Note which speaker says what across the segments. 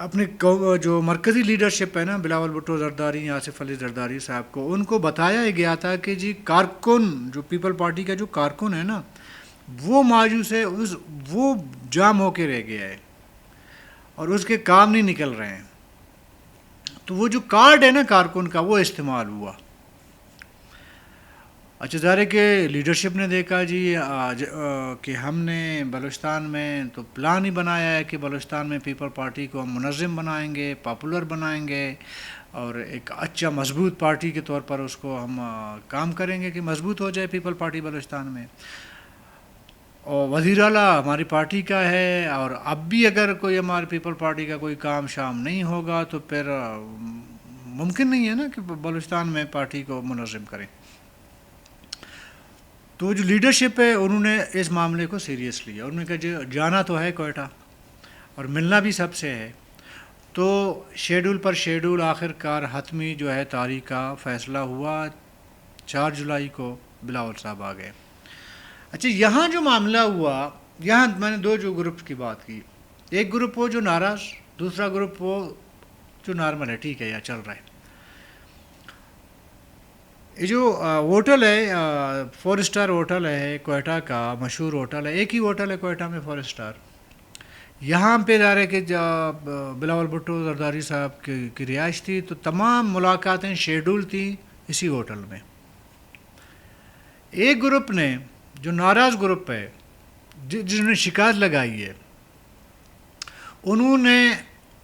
Speaker 1: اپنے جو مرکزی لیڈرشپ ہے نا بلاول بھٹو زرداری، آصف علی زرداری صاحب کو، ان کو بتایا ہی گیا تھا کہ جی کارکن جو پیپل پارٹی کا جو کارکن ہے نا وہ مایوس ہے، وہ جام ہو کے رہ گیا ہے اور اس کے کام نہیں نکل رہے ہیں. تو وہ جو کارڈ ہے نا کارکن کا وہ استعمال ہوا. اچھا ظاہر ہے کہ لیڈرشپ نے دیکھا جی کہ ہم نے بلوچستان میں تو پلان ہی بنایا ہے کہ بلوچستان میں پیپل پارٹی کو ہم منظم بنائیں گے، پاپولر بنائیں گے اور ایک اچھا مضبوط پارٹی کے طور پر اس کو ہم کام کریں گے کہ مضبوط ہو جائے پیپل پارٹی بلوچستان میں. اور وزیر اعلیٰ ہماری پارٹی کا ہے، اور اب بھی اگر کوئی ہماری پیپل پارٹی کا کوئی کام شام نہیں ہوگا تو پھر ممکن نہیں ہے نا کہ بلوچستان میں پارٹی کو منظم کریں. تو جو لیڈرشپ ہے انہوں نے اس معاملے کو سیریس لیا. انہوں نے کہا جو جانا تو ہے کوئٹہ اور ملنا بھی سب سے ہے. تو شیڈول پر شیڈول آخر کار حتمی جو ہے تاریخ کا فیصلہ ہوا. 4 جولائی کو بلاول صاحب آ گئے. اچھا یہاں جو معاملہ ہوا، یہاں میں نے 2 جو گروپ کی بات کی، ایک گروپ وہ جو ناراض، دوسرا گروپ وہ جو نارمل ہے، ٹھیک ہے یا چل رہا ہے. یہ جو ہوٹل ہے 4 اسٹار ہوٹل ہے کوئٹہ کا، مشہور ہوٹل ہے، ایک ہی ہوٹل ہے کوئٹہ میں 4 اسٹار. یہاں پہ ظاہر ہے کہ بلاول بھٹو زرداری صاحب کی رہائش تھی، تو تمام ملاقاتیں شیڈول تھیں اسی ہوٹل میں. ایک گروپ نے جو ناراض گروپ ہے جنہوں نے شکایت لگائی ہے، انہوں نے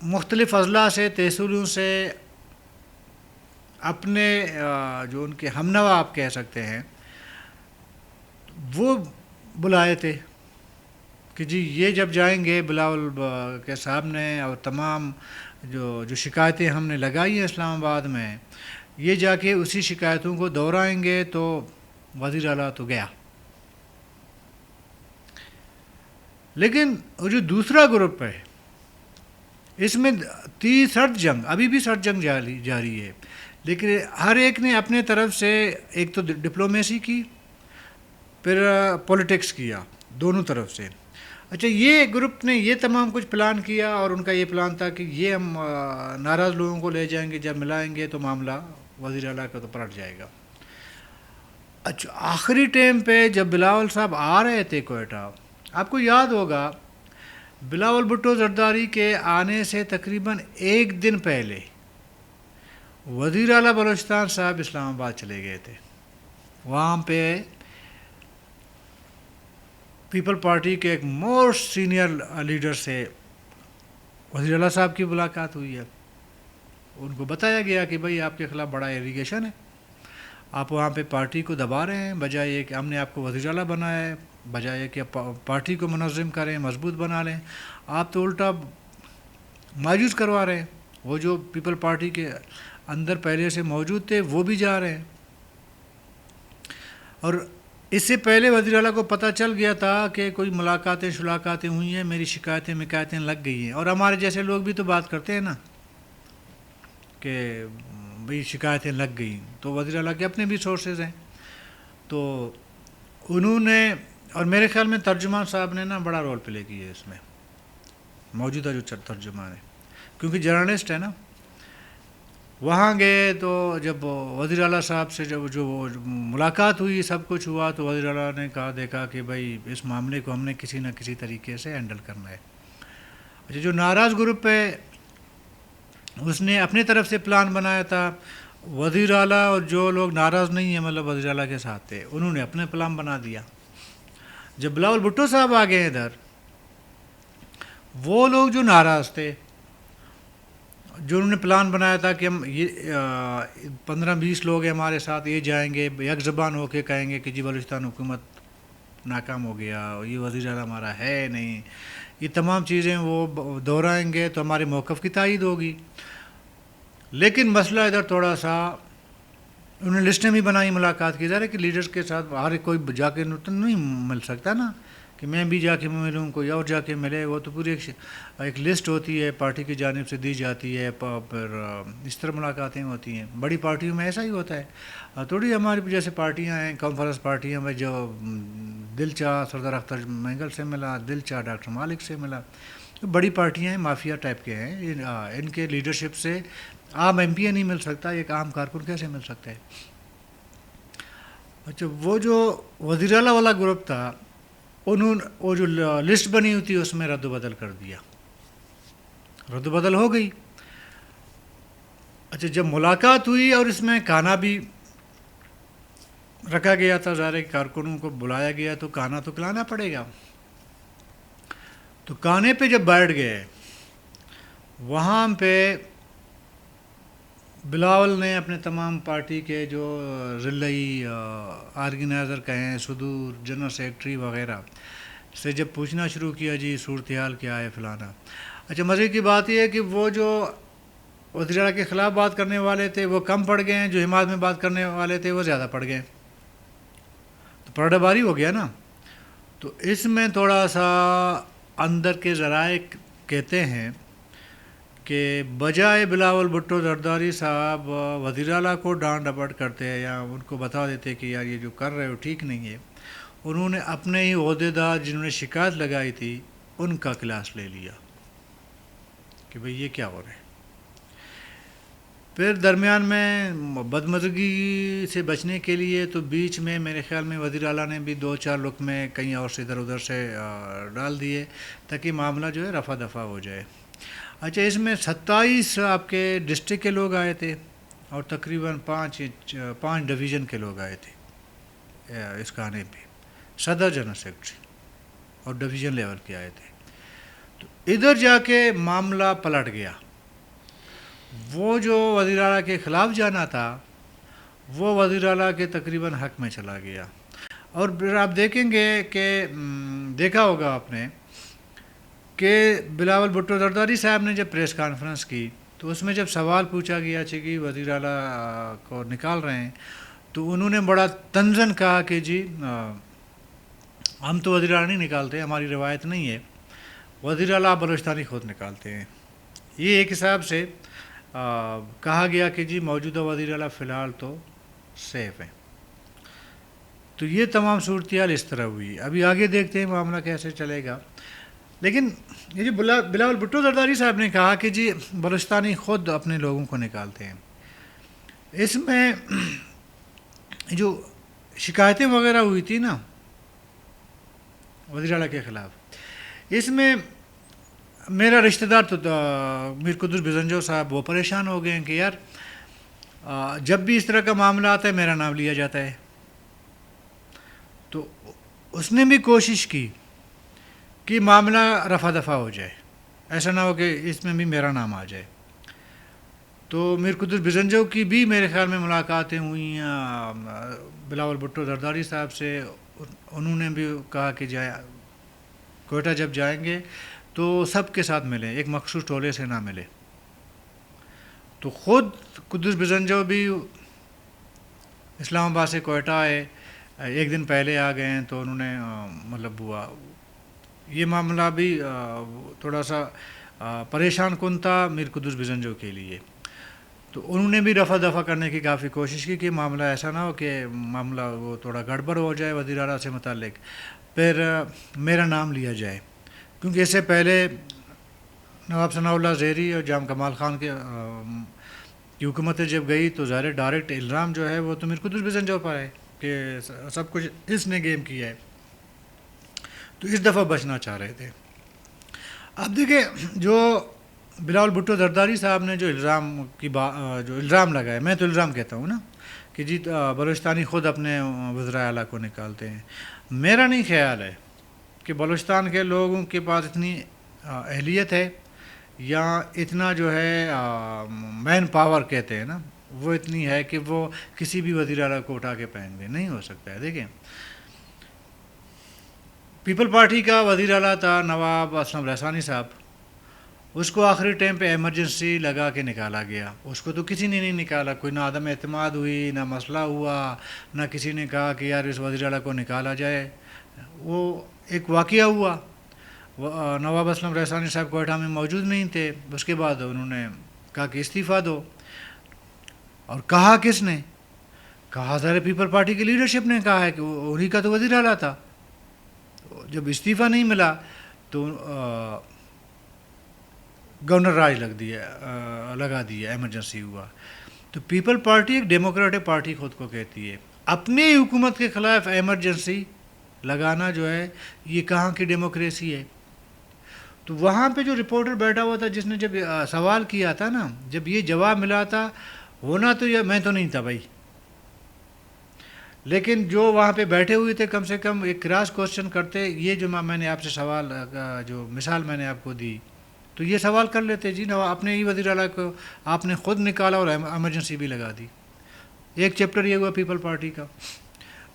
Speaker 1: مختلف اضلاع سے، تحصیلوں سے اپنے جو ان کے ہم نوا آپ کہہ سکتے ہیں وہ بلائے تھے کہ جی یہ جب جائیں گے بلاول کے صاحب نے، اور تمام جو شکایتیں ہم نے لگائی ہیں اسلام آباد میں، یہ جا کے اسی شکایتوں کو دہرائیں گے. تو وزیر اعلیٰ تو گیا. لیکن وہ جو دوسرا گروپ ہے اس میں تھی سرد جنگ، ابھی بھی سرد جنگ جاری ہے، لیکن ہر ایک نے اپنے طرف سے ایک تو ڈپلومیسی کی، پھر پولیٹکس کیا، دونوں طرف سے. اچھا یہ گروپ نے یہ تمام کچھ پلان کیا، اور ان کا یہ پلان تھا کہ یہ ہم ناراض لوگوں کو لے جائیں گے، جب ملائیں گے تو معاملہ وزیر اعلیٰ کا تو پلٹ جائے گا. اچھا آخری ٹائم پہ جب بلاول صاحب آ رہے تھے کوئٹہ، آپ کو یاد ہوگا بلاول بھٹو زرداری کے آنے سے تقریباً 1 دن پہلے وزیر اعلیٰ بلوچستان صاحب اسلام آباد چلے گئے تھے. وہاں پہ پیپل پارٹی کے ایک موسٹ سینئر لیڈر سے وزیر اعلیٰ صاحب کی ملاقات ہوئی ہے. ان کو بتایا گیا کہ بھئی آپ کے خلاف بڑا ایلیگیشن ہے، آپ وہاں پہ پارٹی کو دبا رہے ہیں، بجائے یہ کہ ہم نے آپ کو وزیر اعلیٰ بنایا ہے، بجائے کہ پارٹی کو منظم کریں، مضبوط بنا لیں، آپ تو الٹا مایوس کروا رہے ہیں. وہ جو پیپل پارٹی کے اندر پہلے سے موجود تھے وہ بھی جا رہے ہیں. اور اس سے پہلے وزیر اعلیٰ کو پتہ چل گیا تھا کہ کوئی ملاقاتیں ہوئی ہیں، میری شکایتیں لگ گئی ہیں. اور ہمارے جیسے لوگ بھی تو بات کرتے ہیں نا کہ بھئی شکایتیں لگ گئیں، تو وزیر اعلیٰ کے اپنے بھی سورسز ہیں. تو انہوں نے، اور میرے خیال میں ترجمان صاحب نے نا بڑا رول پلے کیا ہے اس میں، موجودہ جو ترجمان ہے، کیونکہ جرنلسٹ ہے نا. وہاں گئے تو جب وزیر اعلیٰ صاحب سے جو ملاقات ہوئی، سب کچھ ہوا، تو وزیر اعلیٰ نے دیکھا کہ بھائی اس معاملے کو ہم نے کسی نہ کسی طریقے سے ہینڈل کرنا ہے. اچھا جو ناراض گروپ ہے اس نے اپنے طرف سے پلان بنایا تھا، وزیر اعلیٰ اور جو لوگ ناراض نہیں ہیں مطلب وزیر اعلیٰ کے ساتھ تھے، انہوں نے اپنے پلان بنا دیا. جب بلاول بھٹو صاحب آ گئے ادھر، وہ لوگ جو ناراض تھے، جو انہوں نے پلان بنایا تھا کہ ہم یہ 15-20 لوگ ہیں ہمارے ساتھ، یہ جائیں گے یک زبان ہو کے کہیں گے کہ جی بلوچستان حکومت ناکام ہو گیا، یہ وزیر اعلیٰ ہمارا ہے نہیں، یہ تمام چیزیں وہ دہرائیں گے تو ہمارے موقف کی تائید ہوگی. لیکن مسئلہ ادھر تھوڑا سا، انہوں نے لسٹیں بھی بنائی ملاقات کی. ظاہر ہے کہ لیڈرز کے ساتھ ہر کوئی جا کے نہیں مل سکتا نا، کہ میں بھی جا کے ملوں، کوئی اور جا کے ملے. وہ تو پوری ایک لسٹ ہوتی ہے، پارٹی کی جانب سے دی جاتی ہے، پھر اس طرح ملاقاتیں ہوتی ہیں. بڑی پارٹیوں میں ایسا ہی ہوتا ہے. تھوڑی ہماری جیسے پارٹیاں ہیں، کانفرنس پارٹیاں میں، جو دل چاہ سردار اختر مینگل سے ملا، دل چاہ ڈاکٹر مالک سے ملا، بڑی پارٹیاں ہیں، مافیا ٹائپ کے ہیں، ان کے لیڈرشپ سے عام ایم پی نہیں مل سکتا، ایک عام کارکن کیسے مل سکتا ہے؟ اچھا، وہ جو وزیر اعلیٰ والا گروپ تھا، انہوں نے وہ جو لسٹ بنی ہوئی تھی اس میں رد و بدل کر دیا، رد و بدل ہو گئی۔ اچھا، جب ملاقات ہوئی اور اس میں کھانا بھی رکھا گیا تھا، ظاہر کارکنوں کو بلایا گیا تو کھانا تو کھلانا پڑے گا، تو کھانے پہ جب بیٹھ گئے وہاں پہ بلاول نے اپنے تمام پارٹی کے جو ضلعی آرگنائزر کہیں، صدور، جنرل سیکرٹری وغیرہ سے جب پوچھنا شروع کیا، جی صورتحال کیا ہے فلانا۔ اچھا، مزے کی بات یہ ہے کہ وہ جو وزیر اعلیٰ کے خلاف بات کرنے والے تھے وہ کم پڑ گئے ہیں، جو حمایت میں بات کرنے والے تھے وہ زیادہ پڑ گئے، تو پلڑا باری ہو گیا نا۔ تو اس میں تھوڑا سا اندر کے ذرائع کہتے ہیں کہ بجائے بلاول بھٹو زرداری صاحب وزیر اعلیٰ کو ڈانٹ ڈپٹ کرتے ہیں یا ان کو بتا دیتے کہ یار یہ جو کر رہے ہو ٹھیک نہیں ہے، انہوں نے اپنے ہی عہدیدار جنہوں نے شکایت لگائی تھی ان کا کلاس لے لیا کہ بھئی یہ کیا ہو رہا ہے۔ پھر درمیان میں بدمزگی سے بچنے کے لیے تو بیچ میں میرے خیال میں وزیر اعلیٰ نے بھی 2-4 لقمے کہیں اور سے ادھر ادھر سے ڈال دیے تاکہ معاملہ جو ہے رفع دفع ہو جائے۔ اچھا، اس میں 27 آپ کے ڈسٹرکٹ کے لوگ آئے تھے اور تقریباً 5 ڈویژن کے لوگ آئے تھے اس کھانے پہ، صدر، جنرل سیکرٹری اور ڈویژن لیول کے آئے تھے۔ تو ادھر جا کے معاملہ پلٹ گیا، وہ جو وزیر اعلیٰ کے خلاف جانا تھا وہ وزیر اعلیٰ کے تقریباً حق میں چلا گیا۔ اور پھر آپ دیکھیں گے کہ دیکھا ہوگا آپ نے کہ بلاول بھٹو زرداری صاحب نے جب پریس کانفرنس کی تو اس میں جب سوال پوچھا گیا کہ وزیر اعلیٰ کو نکال رہے ہیں تو انہوں نے بڑا طنزاً کہا کہ جی ہم تو وزیر اعلیٰ نہیں نکالتے، ہماری روایت نہیں ہے، وزیر اعلیٰ بلوچستانی خود نکالتے ہیں۔ یہ ایک حساب سے کہا گیا کہ جی موجودہ وزیر اعلیٰ فی الحال تو سیف ہیں۔ تو یہ تمام صورتحال اس طرح ہوئی۔ ابھی آگے دیکھتے ہیں معاملہ کیسے چلے گا، لیکن یہ جو بلاول بھٹو زرداری صاحب نے کہا کہ جی بلوچستانی خود اپنے لوگوں کو نکالتے ہیں، اس میں جو شکایتیں وغیرہ ہوئی تھی نا وزیر اعلیٰ کے خلاف، اس میں میرا رشتہ دار تو میر قدس بزنجو صاحب وہ پریشان ہو گئے ہیں کہ یار جب بھی اس طرح کا معاملہ آتا ہے میرا نام لیا جاتا ہے۔ تو اس نے بھی کوشش کی کہ معاملہ رفع دفع ہو جائے، ایسا نہ ہو کہ اس میں بھی میرا نام آ جائے۔ تو میر قدس بزنجو کی بھی میرے خیال میں ملاقاتیں ہوئیں بلاول بھٹو زرداری صاحب سے، انہوں نے بھی کہا کہ کوئٹہ جب جائیں گے تو سب کے ساتھ ملیں، ایک مخصوص ٹولے سے نہ ملے۔ تو خود قدس بزنجو بھی اسلام آباد سے کوئٹہ آئے، ایک دن پہلے آ گئے ہیں، تو انہوں نے مطلب ہوا یہ معاملہ بھی تھوڑا سا پریشان کن تھا میر قدس بزنجو کے لیے۔ تو انہوں نے بھی رفع دفع کرنے کی کافی کوشش کی کہ معاملہ ایسا نہ ہو کہ معاملہ وہ تھوڑا گڑبڑ ہو جائے وزیر اعلیٰ سے متعلق، پھر میرا نام لیا جائے، کیونکہ اس سے پہلے نواب ثناء اللہ زہری اور جام کمال خان کی حکومتیں جب گئی تو ظاہر ڈائریکٹ الزام جو ہے وہ تو میر قدس بزنجو پر ہے کہ سب کچھ اس نے گیم کیا ہے، تو اس دفعہ بچنا چاہ رہے تھے۔ اب دیکھیں جو بلاول بھٹو زرداری صاحب نے جو الزام لگایا، میں تو الزام کہتا ہوں نا کہ جی بلوچستانی خود اپنے وزراء اعلیٰ کو نکالتے ہیں، میرا نہیں خیال ہے کہ بلوچستان کے لوگوں کے پاس اتنی اہلیت ہے یا اتنا جو ہے مین پاور کہتے ہیں نا وہ اتنی ہے کہ وہ کسی بھی وزیر اعلیٰ کو اٹھا کے پہن دیں، نہیں ہو سکتا ہے۔ دیکھیں پیپل پارٹی کا وزیر اعلیٰ تھا نواب اسلم لسانی صاحب، اس کو آخری ٹائم پہ ایمرجنسی لگا کے نکالا گیا، اس کو تو کسی نے نہیں نکالا، کوئی نہ عدم اعتماد ہوئی، نہ مسئلہ ہوا، نہ کسی نے کہا کہ یار اس وزیر اعلیٰ کو نکالا جائے۔ وہ ایک واقعہ ہوا، نواب اسلم لسانی صاحب کوئٹہ میں موجود نہیں تھے، اس کے بعد انہوں نے کہا کہ استعفیٰ دو، اور کہا کس نے؟ کہا ظاہر پیپل پارٹی کی لیڈرشپ نے کہا ہے کہ انہی کا تو وزیر اعلیٰ تھا۔ جب استعفیٰ نہیں ملا تو گورنر راج لگا دیا، ایمرجنسی ہوا. تو پیپل پارٹی ایک ڈیموکریٹک پارٹی خود کو کہتی ہے، اپنی حکومت کے خلاف ایمرجنسی لگانا جو ہے یہ کہاں کی ڈیموکریسی ہے؟ تو وہاں پہ جو رپورٹر بیٹھا ہوا تھا جس نے جب سوال کیا تھا نا، جب یہ جواب ملا تھا، ہونا تو یہ میں تو نہیں تھا بھائی، لیکن جو وہاں پہ بیٹھے ہوئے تھے کم سے کم ایک کراس کوشچن کرتے. یہ جو میں نے آپ سے سوال جو مثال میں نے آپ کو دی، تو یہ سوال کر لیتے جی اپنے ہی وزیر اعلیٰ کو آپ نے خود نکالا اور ایمرجنسی بھی لگا دی. ایک چیپٹر یہ ہوا پیپل پارٹی کا.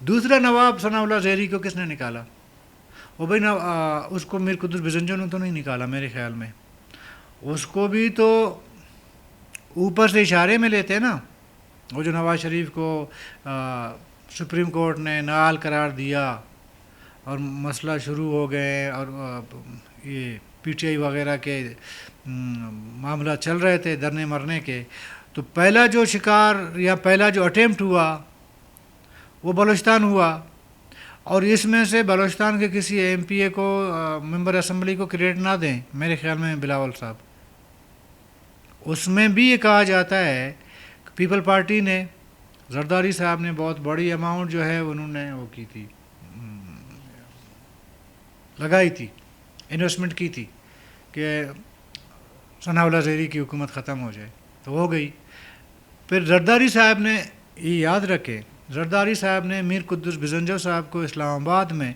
Speaker 1: دوسرا، نواب ثناء اللہ زہری کو کس نے نکالا؟ وہ بھائی اس کو میر قدس بزنجو نے تو نہیں نکالا میرے خیال میں، اس کو بھی تو اوپر سے اشارے میں لیتے نا. وہ جو نواز شریف کو سپریم کورٹ نے نااہل قرار دیا اور مسئلہ شروع ہو گئے، اور یہ پی ٹی آئی وغیرہ کے معاملہ چل رہے تھے درنے مرنے کے، تو پہلا جو شکار یا پہلا جو اٹیمپٹ ہوا وہ بلوچستان ہوا. اور اس میں سے بلوچستان کے کسی ایم پی اے کو ممبر اسمبلی کو کریڈٹ نہ دیں میرے خیال میں بلاول صاحب. اس میں بھی یہ کہا جاتا ہے کہ پیپل پارٹی نے، زرداری صاحب نے بہت بڑی اماؤنٹ جو ہے انہوں نے وہ کی تھی، لگائی تھی، انویسٹمنٹ کی تھی کہ ثناء اللہ زہری کی حکومت ختم ہو جائے، تو ہو گئی. پھر زرداری صاحب نے، یہ یاد رکھیں، زرداری صاحب نے میر قدس بزنجو صاحب کو اسلام آباد میں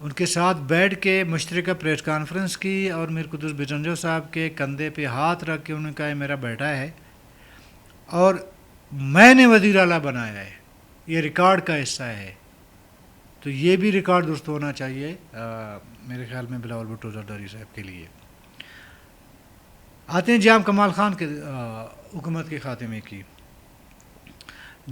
Speaker 1: ان کے ساتھ بیٹھ کے مشترکہ پریس کانفرنس کی، اور میر قدس بزنجو صاحب کے کندھے پہ ہاتھ رکھ کے انہوں نے کہا یہ میرا بیٹا ہے اور میں نے وزیر اعلیٰ بنایا ہے، یہ ریکارڈ کا حصہ ہے. تو یہ بھی ریکارڈ درست ہونا چاہیے میرے خیال میں بلاول بھٹو زرداری صاحب کے لیے. آتے ہیں جام کمال خان کے حکومت کے خاتمے کی.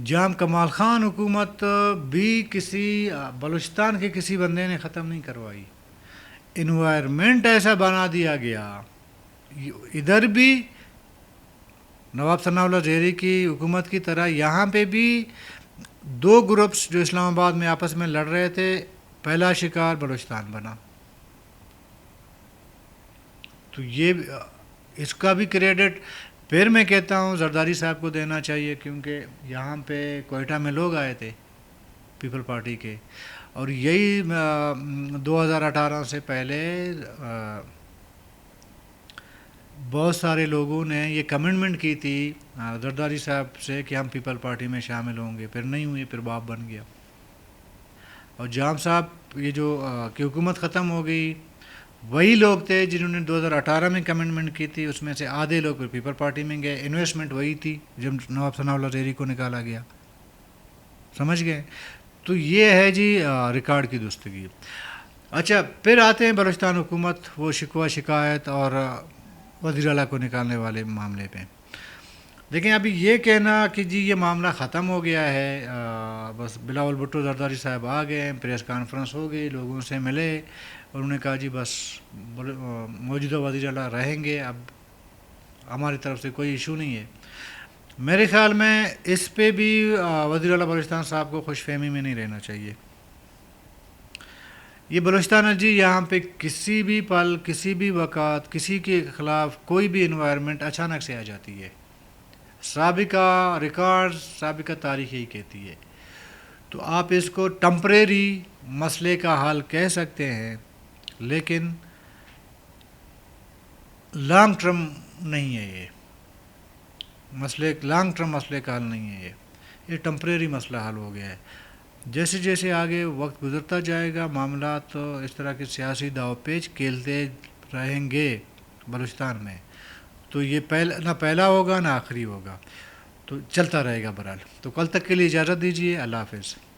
Speaker 1: جام کمال خان حکومت بھی کسی بلوچستان کے کسی بندے نے ختم نہیں کروائی. انوائرمنٹ ایسا بنا دیا گیا، ادھر بھی نواب ثناء اللہ زہری کی حکومت کی طرح یہاں پہ بھی دو گروپس جو اسلام آباد میں آپس میں لڑ رہے تھے، پہلا شکار بلوچستان بنا. تو یہ اس کا بھی کریڈٹ پھر میں کہتا ہوں زرداری صاحب کو دینا چاہیے، کیونکہ یہاں پہ کوئٹہ میں لوگ آئے تھے پیپل پارٹی کے، اور یہی 2018 سے پہلے بہت سارے لوگوں نے یہ کمٹمنٹ کی تھی زرداری صاحب سے کہ ہم پیپل پارٹی میں شامل ہوں گے، پھر نہیں ہوئے، پھر باپ بن گیا. اور جام صاحب یہ جو کہ حکومت ختم ہو گئی، وہی لوگ تھے جنہوں نے 2018 میں کمٹمنٹ کی تھی، اس میں سے آدھے لوگ پھر پیپل پارٹی میں گئے. انویسٹمنٹ وہی تھی جب نواب ثناء اللہ زہری کو نکالا گیا، سمجھ گئے. تو یہ ہے جی ریکارڈ کی درستگی. اچھا، پھر آتے ہیں بلوچستان حکومت، وہ شکوہ شکایت اور وزیر اعلیٰ کو نکالنے والے معاملے پہ. دیکھیں، ابھی یہ کہنا کہ جی یہ معاملہ ختم ہو گیا ہے، بس بلاول بھٹو زرداری صاحب آ گئے، پریس کانفرنس ہو گئی، لوگوں سے ملے، اور انہوں نے کہا جی بس موجودہ وزیر اعلیٰ رہیں گے، اب ہماری طرف سے کوئی ایشو نہیں ہے. میرے خیال میں اس پہ بھی وزیر اعلیٰ بلوچستان صاحب کو خوش فہمی میں نہیں رہنا چاہیے. یہ بلوچستان ہے جی، یہاں پہ کسی بھی پل، کسی بھی وقت، کسی کے خلاف کوئی بھی انوائرمنٹ اچانک سے آ جاتی ہے. سابقہ ریکارڈ، سابقہ تاریخ یہی کہتی ہے. تو آپ اس کو ٹمپریری مسئلے کا حل کہہ سکتے ہیں، لیکن لانگ ٹرم نہیں ہے. یہ مسئلے لانگ ٹرم مسئلے کا حل نہیں ہے، یہ ٹمپریری مسئلہ حل ہو گیا ہے. جیسے جیسے آگے وقت گزرتا جائے گا، معاملات اس طرح کے سیاسی داؤ پیچ کھیلتے رہیں گے بلوچستان میں، تو یہ نہ پہلا ہوگا نہ آخری ہوگا، تو چلتا رہے گا. بہرحال تو کل تک کے لیے اجازت دیجیے، اللہ حافظ.